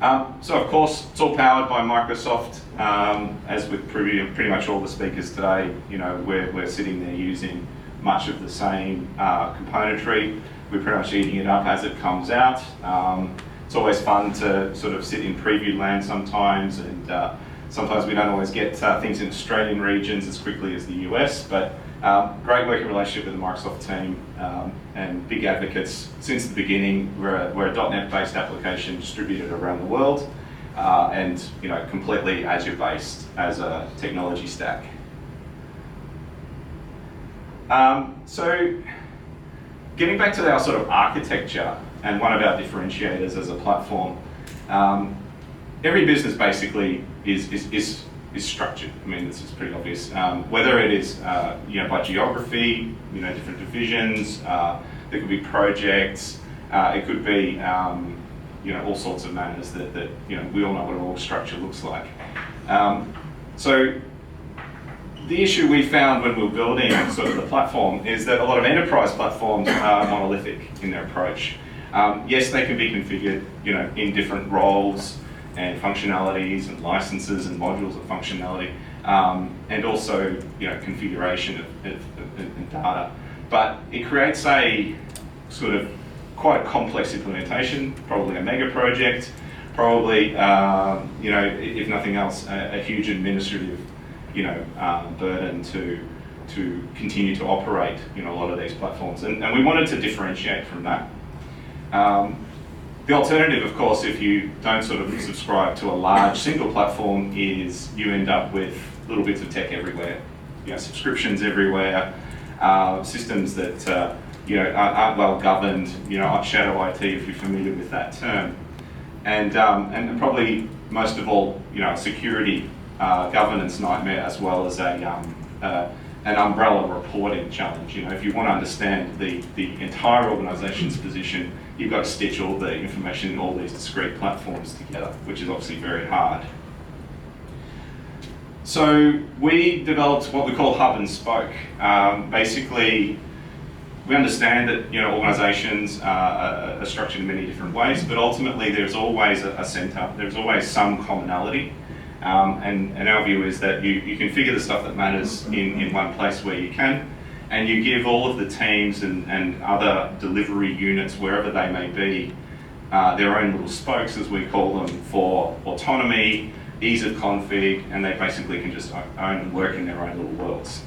So of course, it's all powered by Microsoft. As with pretty much all the speakers today, we're sitting there using much of the same componentry. We're pretty much eating it up as it comes out. It's always fun to sort of sit in preview land sometimes, and sometimes we don't always get things in Australian regions as quickly as the US, but great working relationship with the Microsoft team, and big advocates since the beginning. We're a .NET-based application distributed around the world, and completely Azure-based as a technology stack. So getting back to our sort of architecture and one of our differentiators as a platform, every business basically is structured. I mean, this is pretty obvious. Whether it is by geography, different divisions, there could be projects, it could be all sorts of matters that we all know what an org structure looks like. So the issue we found when we were building sort of the platform is that a lot of enterprise platforms are monolithic in their approach. Yes, they can be configured, in different roles and functionalities and licenses and modules of functionality, and also, configuration of data. But it creates a sort of quite a complex implementation, probably a mega project, probably, if nothing else, a huge administrative, burden to continue to operate, a lot of these platforms. And we wanted to differentiate from that. The alternative, of course, if you don't sort of subscribe to a large single platform, is you end up with little bits of tech everywhere, subscriptions everywhere, systems that aren't well governed, shadow IT, if you're familiar with that term, and probably most of all, security governance nightmare, as well as an umbrella reporting challenge. If you want to understand the entire organisation's position, you've got to stitch all the information in all these discrete platforms together, which is obviously very hard. So we developed what we call hub and spoke. Basically, we understand that organisations are structured in many different ways, but ultimately there's always a centre. There's always some commonality. And our view is that you configure the stuff that matters in one place where you can, and you give all of the teams and other delivery units, wherever they may be, their own little spokes, as we call them, for autonomy, ease of config, and they basically can just own and work in their own little worlds.